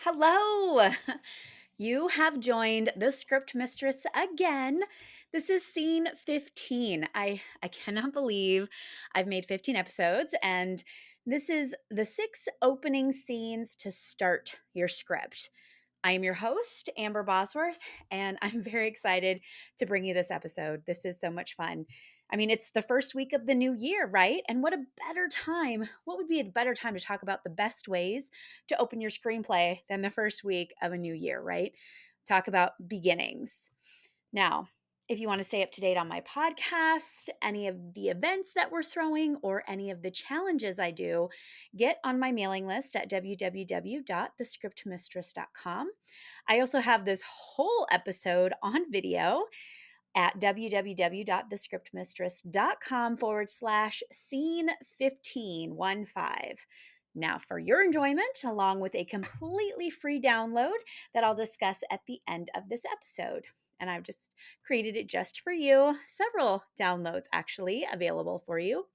Hello. You have joined the Script Mistress again. This is scene 15. I cannot believe I've made 15 episodes, and this is the 6 opening scenes to start your script. I am your host, Amber Bosworth, and I'm very excited to bring you this episode. This is so much fun. I mean, it's the first week of the new year, right? And what a better time, what would be a better time to talk about the best ways to open your screenplay than the first week of a new year, right? Talk about beginnings. Now, if you want to stay up to date on my podcast, any of the events that we're throwing, or any of the challenges I do, get on my mailing list at www.thescriptmistress.com. I also have this whole episode on video at www.thescriptmistress.com/scene 15. Now, for your enjoyment, along with a completely free download that I'll discuss at the end of this episode. And I've just created it just for you. Several downloads actually available for you.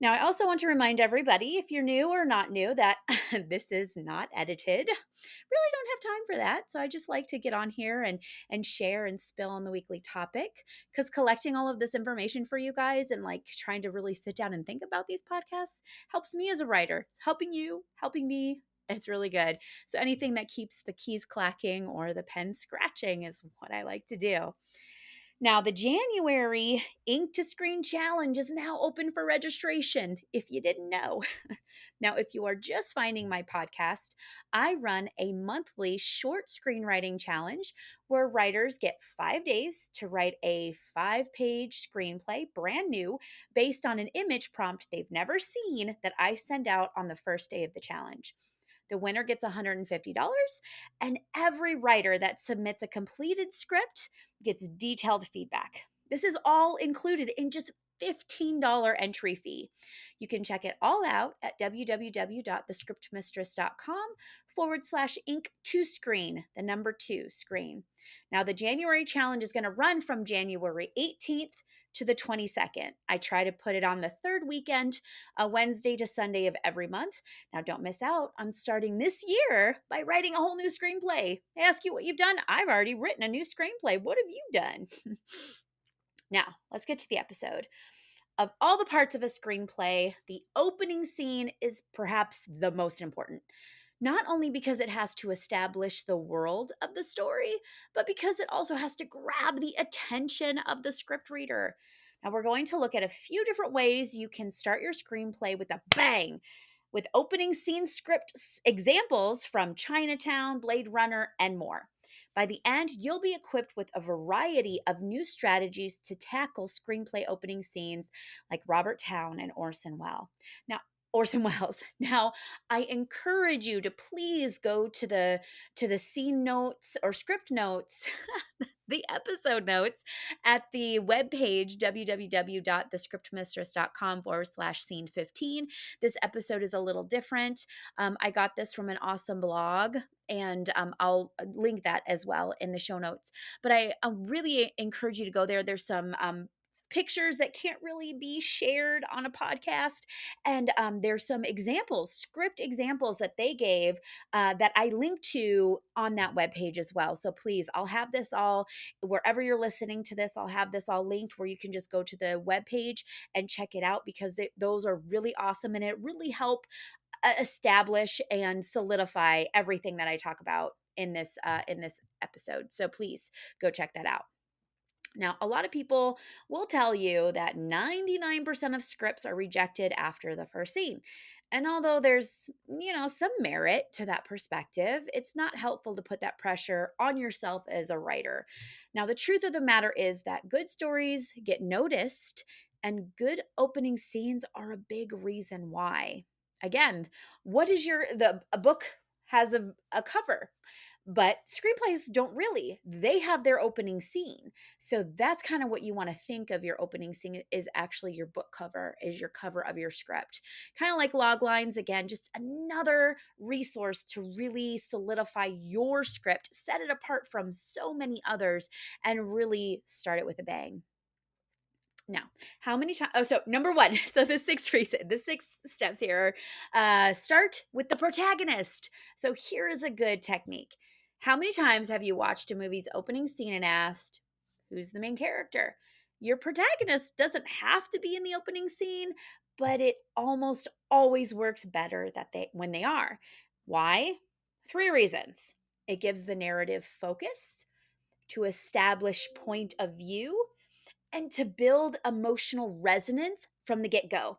Now, I also want to remind everybody, if you're new or not new, that this is not edited. Really don't have time for that. So I just like to get on here and share and spill on the weekly topic, because collecting all of this information for you guys and like trying to really sit down and think about these podcasts helps me as a writer. It's helping you, helping me. It's really good. So anything that keeps the keys clacking or the pen scratching is what I like to do. Now, the January Ink to Screen Challenge is now open for registration, if you didn't know. Now, if you are just finding my podcast, I run a monthly short screenwriting challenge where writers get 5 days to write a 5-page screenplay, brand new, based on an image prompt they've never seen that I send out on the first day of the challenge. The winner gets $150, and every writer that submits a completed script gets detailed feedback. This is all included in just $15 entry fee. You can check it all out at www.thescriptmistress.com/ink to screen, the number 2 screen. Now, the January challenge is going to run from January 18th to the 22nd. I try to put it on the third weekend, a Wednesday to Sunday of every month. Now, don't miss out on starting this year by writing a whole new screenplay. I ask you what you've done. I've already written a new screenplay. What have you done? Now, let's get to the episode. Of all the parts of a screenplay, the opening scene is perhaps the most important. Not only because it has to establish the world of the story, but because it also has to grab the attention of the script reader. Now, we're going to look at a few different ways you can start your screenplay with a bang, with opening scene script examples from Chinatown, Blade Runner, and more. By the end, you'll be equipped with a variety of new strategies to tackle screenplay opening scenes like Robert Towne and Orson Welles. Now, I encourage you to please go to the scene notes or script notes, the episode notes at the webpage www.thescriptmistress.com/scene 15. This episode is a little different. I got this from an awesome blog, and I'll link that as well in the show notes. But I really encourage you to go there. There's some pictures that can't really be shared on a podcast. And there's some examples, script examples that they gave that I linked to on that webpage as well. So please, I'll have this all, wherever you're listening to this, I'll have this all linked where you can just go to the webpage and check it out, because those are really awesome, and it really help establish and solidify everything that I talk about in this episode. So please go check that out. Now, a lot of people will tell you that 99% of scripts are rejected after the first scene. And although there's, some merit to that perspective, it's not helpful to put that pressure on yourself as a writer. Now, the truth of the matter is that good stories get noticed, and good opening scenes are a big reason why. Again, what is a book has a cover, but screenplays don't really. They have their opening scene. So that's kind of what you want to think of your opening scene, is actually your book cover, is your cover of your script. Kind of like log lines, again, just another resource to really solidify your script, set it apart from so many others, and really start it with a bang. Now, how many times? Oh, so number one, so the six steps here start with the protagonist. So here is a good technique. How many times have you watched a movie's opening scene and asked, who's the main character? Your protagonist doesn't have to be in the opening scene, but it almost always works better that they when they are. Why? Three reasons. It gives the narrative focus to establish point of view and to build emotional resonance from the get go.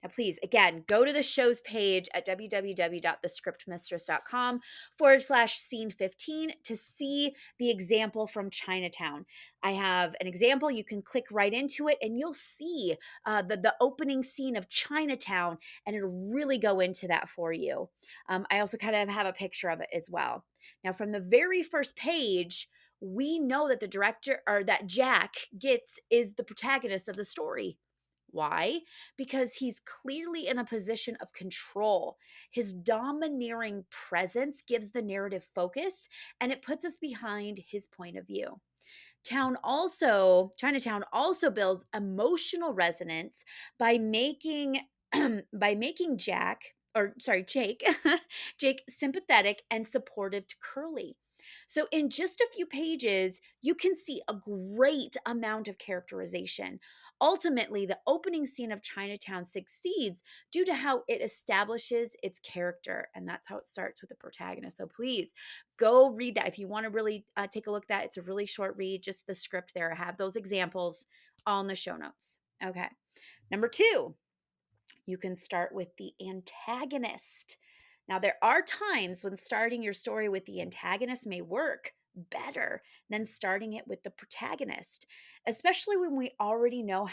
Now, please, again, go to the show's page at www.thescriptmistress.com/scene 15 to see the example from Chinatown. I have an example. You can click right into it and you'll see the opening scene of Chinatown, and it'll really go into that for you. I also kind of have a picture of it as well. Now, from the very first page, we know that the director or that Jack gets is the protagonist of the story. Why? Because he's clearly in a position of control. His domineering presence gives the narrative focus and it puts us behind his point of view. Chinatown also builds emotional resonance by making by making Jake, Jake sympathetic and supportive to Curly. So in just a few pages, you can see a great amount of characterization. Ultimately, the opening scene of Chinatown succeeds due to how it establishes its character, and that's how it starts with the protagonist. So please go read that if you want to really take a look at that. It's a really short read, just the script there. I have those examples all in the show notes. Okay. Number two, you can start with the antagonist. Now, there are times when starting your story with the antagonist may work better than starting it with the protagonist, especially when we already know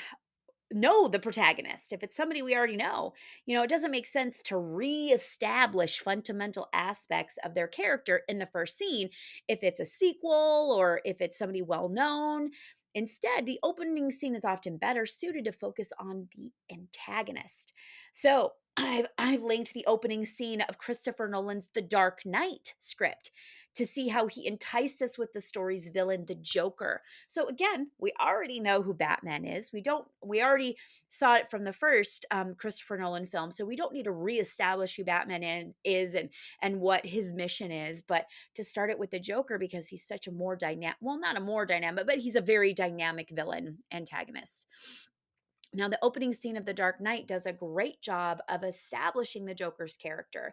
the protagonist. If it's somebody we already know, it doesn't make sense to reestablish fundamental aspects of their character in the first scene if it's a sequel or if it's somebody well known. Instead, the opening scene is often better suited to focus on the antagonist. So, I've linked the opening scene of Christopher Nolan's The Dark Knight script to see how he enticed us with the story's villain, the Joker. So again, we already know who Batman is. We already saw it from the first Christopher Nolan film. So we don't need to reestablish who Batman is and what his mission is. But to start it with the Joker, because he's such a more dynamic, well, not a more dynamic, but he's a very dynamic villain antagonist. Now, the opening scene of The Dark Knight does a great job of establishing the Joker's character.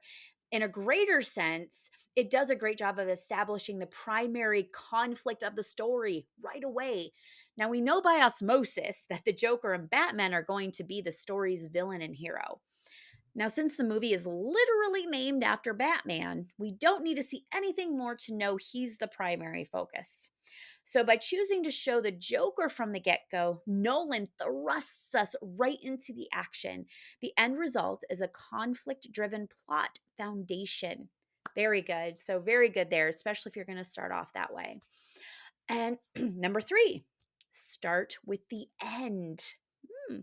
In a greater sense, it does a great job of establishing the primary conflict of the story right away. Now, we know by osmosis that the Joker and Batman are going to be the story's villain and hero. Now, since the movie is literally named after Batman, we don't need to see anything more to know he's the primary focus. So, by choosing to show the Joker from the get go, Nolan thrusts us right into the action. The end result is a conflict driven plot foundation. Very good. So, very good there, especially if you're going to start off that way. And number three, start with the end. Hmm.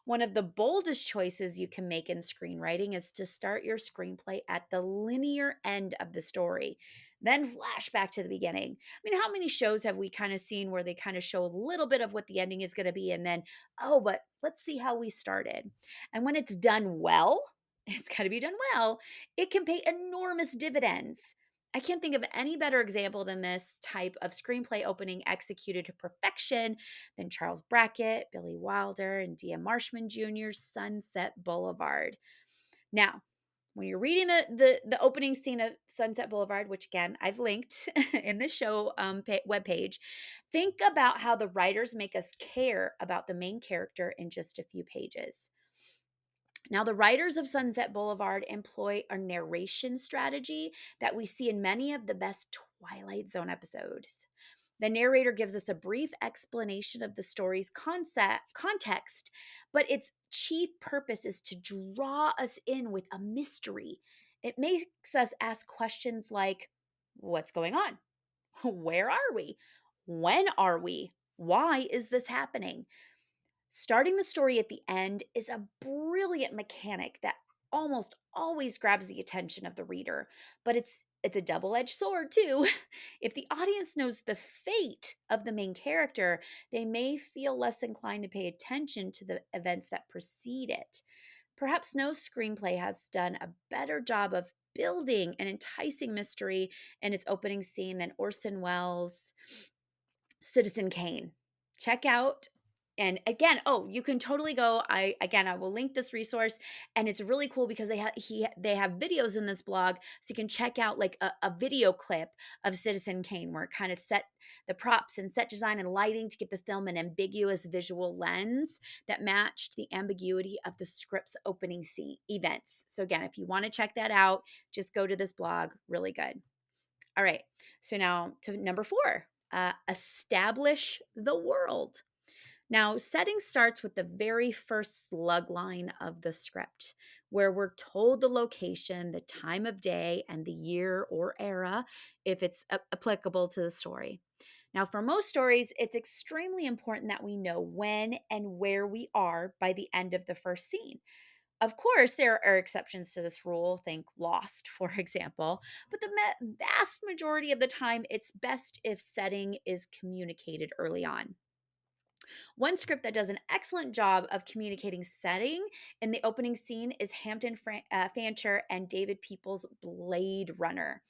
One of the boldest choices you can make in screenwriting is to start your screenplay at the linear end of the story, then flash back to the beginning. I mean, how many shows have we kind of seen where they kind of show a little bit of what the ending is going to be and then, oh, but let's see how we started. And when it's done well, it's got to be done well, it can pay enormous dividends. I can't think of any better example than this type of screenplay opening executed to perfection than Charles Brackett, Billy Wilder, and D.M. Marshman Jr.'s Sunset Boulevard. Now, when you're reading the opening scene of Sunset Boulevard, which again I've linked in the show webpage, think about how the writers make us care about the main character in just a few pages. Now, the writers of Sunset Boulevard employ a narration strategy that we see in many of the best Twilight Zone episodes. The narrator gives us a brief explanation of the story's context, but its chief purpose is to draw us in with a mystery. It makes us ask questions like, what's going on? Where are we? When are we? Why is this happening? Starting the story at the end is a brilliant mechanic that almost always grabs the attention of the reader, but it's a double-edged sword too. If the audience knows the fate of the main character, they may feel less inclined to pay attention to the events that precede it. Perhaps no screenplay has done a better job of building an enticing mystery in its opening scene than Orson Welles' Citizen Kane. Check out, and again, oh, you can totally go. I will link this resource, and it's really cool because they have videos in this blog, so you can check out like a video clip of Citizen Kane where it kind of set the props and set design and lighting to give the film an ambiguous visual lens that matched the ambiguity of the script's opening scene events. So again, if you want to check that out, just go to this blog. Really good. All right. So now to number 4, establish the world. Now, setting starts with the very first slug line of the script, where we're told the location, the time of day, and the year or era, if it's applicable to the story. Now, for most stories, it's extremely important that we know when and where we are by the end of the first scene. Of course, there are exceptions to this rule, think Lost, for example, but the vast majority of the time, it's best if setting is communicated early on. One script that does an excellent job of communicating setting in the opening scene is Fancher and David Peoples' Blade Runner.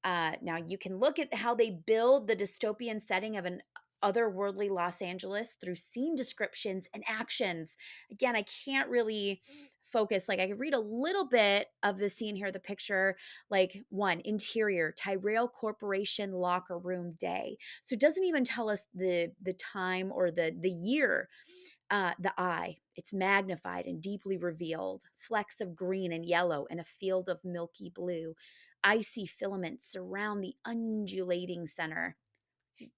Now, you can look at how they build the dystopian setting of an otherworldly Los Angeles through scene descriptions and actions. Again, I can't really focus. Like, I could read a little bit of the scene here, the picture, like one, interior, Tyrell Corporation locker room day. So it doesn't even tell us the time or the year. The eye, it's magnified and deeply revealed, flecks of green and yellow in a field of milky blue. Icy filaments surround the undulating center.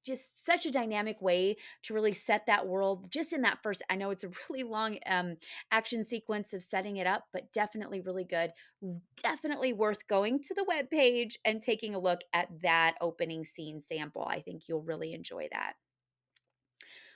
Just such a dynamic way to really set that world just in that first. I know it's a really long action sequence of setting it up, but definitely really good. Definitely worth going to the webpage and taking a look at that opening scene sample. I think you'll really enjoy that.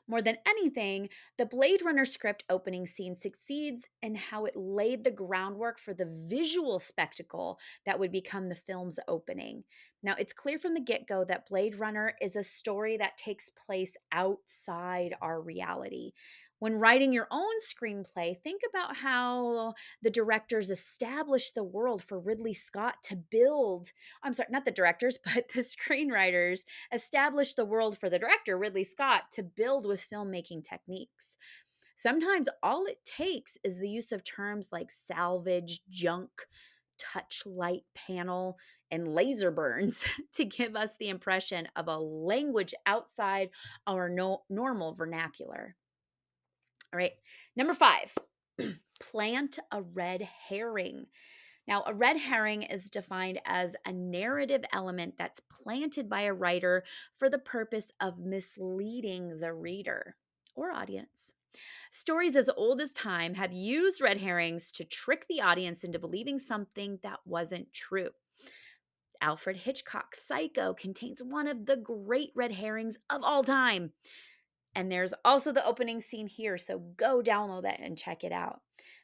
More than anything, the Blade Runner script opening scene succeeds in how it laid the groundwork for the visual spectacle that would become the film's opening. Now, it's clear from the get go that Blade Runner is a story that takes place outside our reality. When writing your own screenplay, think about how the directors established the world for Ridley Scott to build. I'm sorry, not the directors, but the screenwriters established the world for the director, Ridley Scott, to build with filmmaking techniques. Sometimes all it takes is the use of terms like salvage, junk, touch light panel, and laser burns to give us the impression of a language outside our normal vernacular. All right, number 5, plant a red herring. Now, a red herring is defined as a narrative element that's planted by a writer for the purpose of misleading the reader or audience. Stories as old as time have used red herrings to trick the audience into believing something that wasn't true. Alfred Hitchcock's Psycho contains one of the great red herrings of all time. And there's also the opening scene here, so go download that and check it out.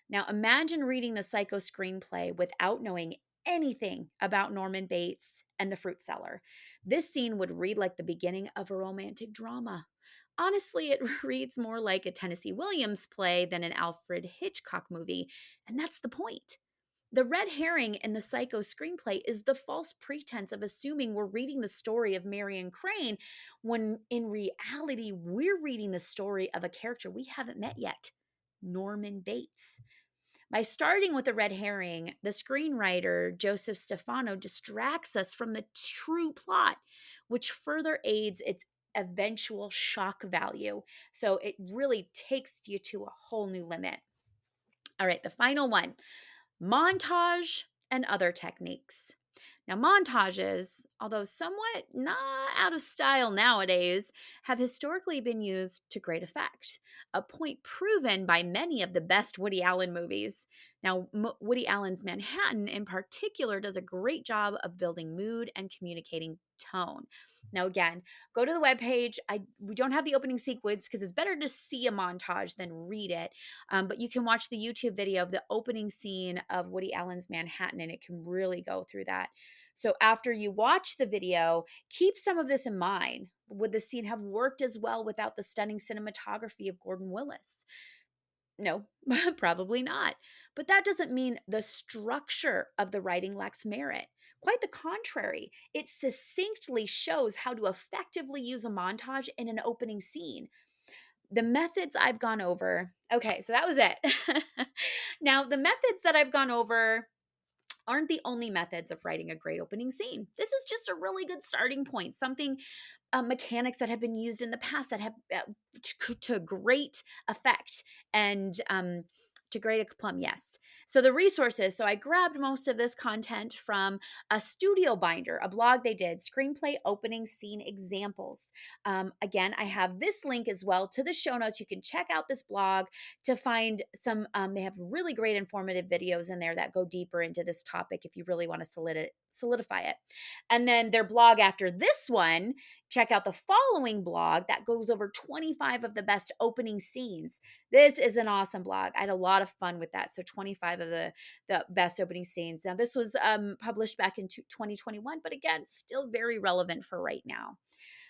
Now, imagine reading the Psycho screenplay without knowing anything about Norman Bates and the fruit seller. This scene would read like the beginning of a romantic drama. Honestly, it reads more like a Tennessee Williams play than an Alfred Hitchcock movie, and that's the point. The red herring in the Psycho screenplay is the false pretense of assuming we're reading the story of Marion Crane when in reality we're reading the story of a character we haven't met yet, Norman Bates. By starting with the red herring, the screenwriter Joseph Stefano distracts us from the true plot, which further aids its eventual shock value. So it really takes you to a whole new limit. All right, the final one, montage and other techniques. Now, montages although somewhat not out of style nowadays, have historically been used to great effect, a point proven by many of the best Woody Allen movies. Now, Woody Allen's Manhattan in particular does a great job of building mood and communicating tone. Now, again, go to the webpage. We don't have the opening sequence because it's better to see a montage than read it. But you can watch the YouTube video of the opening scene of Woody Allen's Manhattan, and it can really go through that. So after you watch the video, keep some of this in mind. Would the scene have worked as well without the stunning cinematography of Gordon Willis? No, probably not. But that doesn't mean the structure of the writing lacks merit. Quite the contrary, it succinctly shows how to effectively use a montage in an opening scene. The methods I've gone over. Okay, so that was it. Now, the methods that I've gone over aren't the only methods of writing a great opening scene. This is just a really good starting point, something mechanics that have been used in the past that have to great effect and to great aplomb. Yes. So the resources. So I grabbed most of this content from a studio binder, a blog they did, screenplay opening scene examples. Again, I have this link as well to the show notes. You can check out this blog to find some. They have really great informative videos in there that go deeper into this topic if you really want to solidify it. And then their blog after this one, check out the following blog that goes over 25 of the best opening scenes. This is an awesome blog. I had a lot of fun with that. So 25 of the best opening scenes. Now, this was published back in 2021, but again, still very relevant for right now.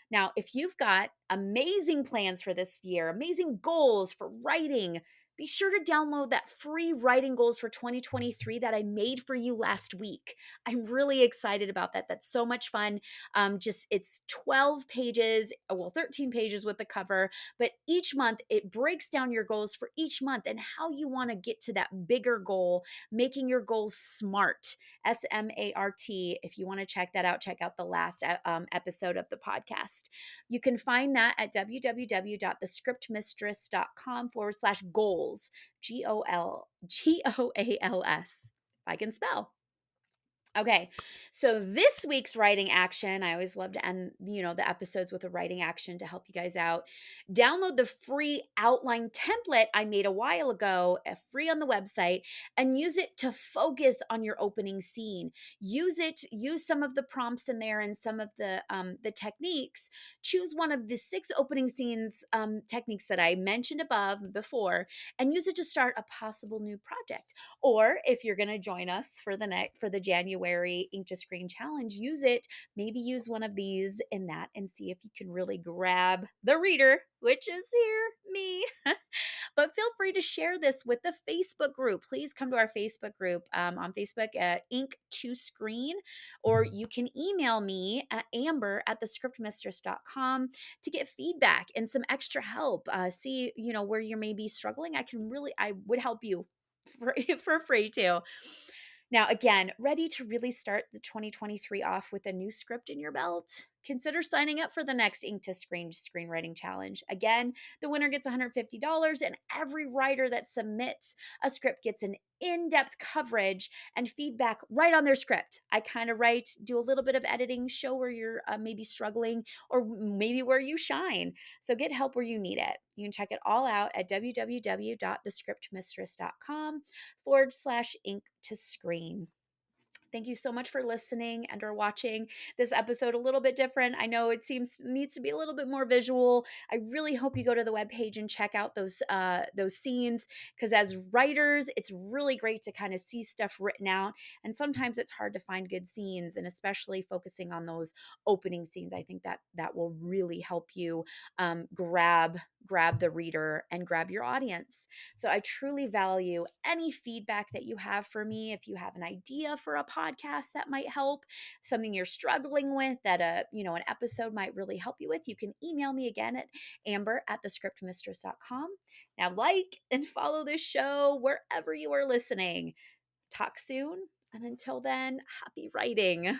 Now, if you've got amazing plans for this year, amazing goals for writing, be sure to download that free writing goals for 2023 that I made for you last week. I'm really excited about that. That's so much fun. It's 12 pages, well, 13 pages with the cover, but each month it breaks down your goals for each month and how you want to get to that bigger goal, making your goals smart. SMART. If you want to check that out, check out the last episode of the podcast. You can find that at www.thescriptmistress.com/goals, GOALS, if I can spell. Okay, so this week's writing action, I always love to end, the episodes with a writing action to help you guys out. Download the free outline template I made a while ago, free on the website, and use it to focus on your opening scene. Use some of the prompts in there and some of the techniques. Choose one of the 6 opening scenes techniques that I mentioned before, and use it to start a possible new project. Or if you're going to join us for the January Ink to Screen challenge, maybe use one of these in that and see if you can really grab the reader, which is here, me. But feel free to share this with the Facebook group. Please come to our Facebook group on Facebook at Ink to Screen, or you can email me at amber@thescriptmistress.com to get feedback and some extra help. See, where you may be struggling. I would help you for free too. Now, again, ready to really start the 2023 off with a new script in your belt? Consider signing up for the next Ink to Screen screenwriting challenge. Again, the winner gets $150, and every writer that submits a script gets an in-depth coverage and feedback right on their script. I kind of do a little bit of editing, show where you're maybe struggling or maybe where you shine. So get help where you need it. You can check it all out at www.thescriptmistress.com/ink to screen. Thank you so much for listening and or watching this episode a little bit different. I know it needs to be a little bit more visual. I really hope you go to the webpage and check out those scenes, because as writers, it's really great to kind of see stuff written out. And sometimes it's hard to find good scenes, and especially focusing on those opening scenes. I think that will really help you grab the reader and grab your audience. So I truly value any feedback that you have for me. If you have an idea for a podcast that might help, something you're struggling with that an episode might really help you with, you can email me again at amber@thescriptmistress.com. Now, like and follow this show wherever you are listening. Talk soon, and until then, happy writing.